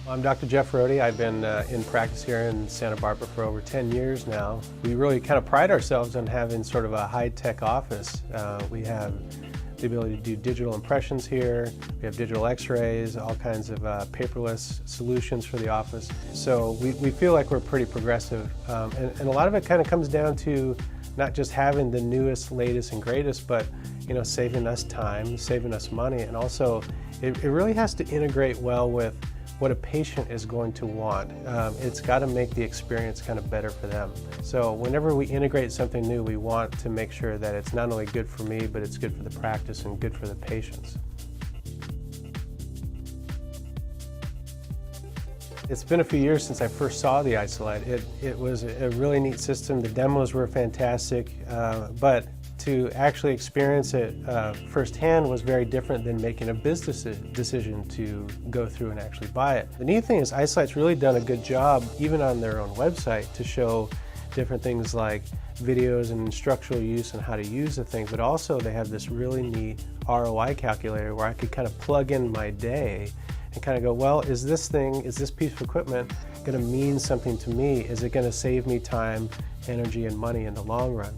I'm Dr. Jeff Rohde. I've been in practice here in Santa Barbara for over 10 years now. We really kind of pride ourselves on having sort of a high-tech office. We have the ability to do digital impressions here. We have digital x-rays, all kinds of paperless solutions for the office. So we feel like we're pretty progressive. And a lot of it kind of comes down to not just having the newest, latest, and greatest, but saving us time, saving us money, and also it really has to integrate well with what a patient is going to want. It's got to make the experience kind of better for them. So whenever we integrate something new, we want to make sure that it's not only good for me, but it's good for the practice and good for the patients. It's been a few years since I first saw the Isolite. It was a really neat system. The demos were fantastic, but to actually experience it firsthand was very different than making a business decision to go through and actually buy it. The neat thing is Isolite's really done a good job, even on their own website, to show different things like videos and instructional use and how to use the thing, but also they have this really neat ROI calculator where I could kind of plug in my day and kind of go, well, is this piece of equipment going to mean something to me? Is it going to save me time, energy, and money in the long run?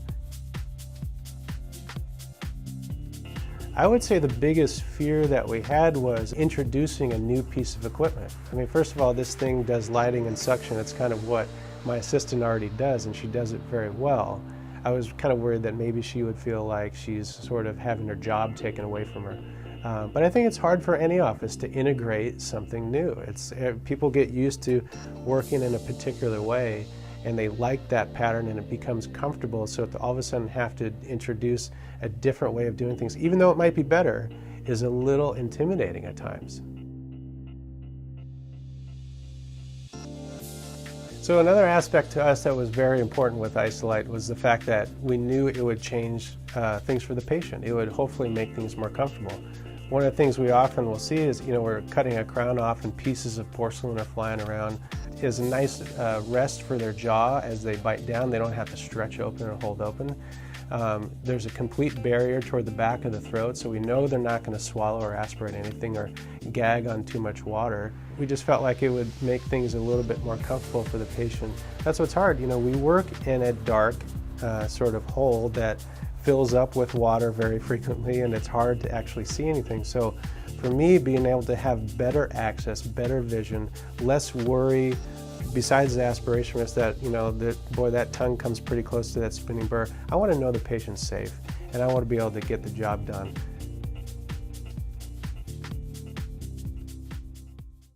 I would say the biggest fear that we had was introducing a new piece of equipment. I mean, first of all, this thing does lighting and suction. It's kind of what my assistant already does, and she does it very well. I was kind of worried that maybe she would feel like she's sort of having her job taken away from her. But I think it's hard for any office to integrate something new. People get used to working in a particular way, and they like that pattern, and it becomes comfortable, so to all of a sudden have to introduce a different way of doing things, even though it might be better, is a little intimidating at times. So another aspect to us that was very important with Isolite was the fact that we knew it would change things for the patient. It would hopefully make things more comfortable. One of the things we often will see is, we're cutting a crown off and pieces of porcelain are flying around. Is a nice rest for their jaw as they bite down. They don't have to stretch open or hold open. There's a complete barrier toward the back of the throat, so we know they're not going to swallow or aspirate anything or gag on too much water. We just felt like it would make things a little bit more comfortable for the patient. That's what's hard. We work in a dark sort of hole that fills up with water very frequently, and it's hard to actually see anything. So for me, being able to have better access, better vision, less worry, besides the aspiration risk that, that tongue comes pretty close to that spinning burr, I want to know the patient's safe, and I want to be able to get the job done.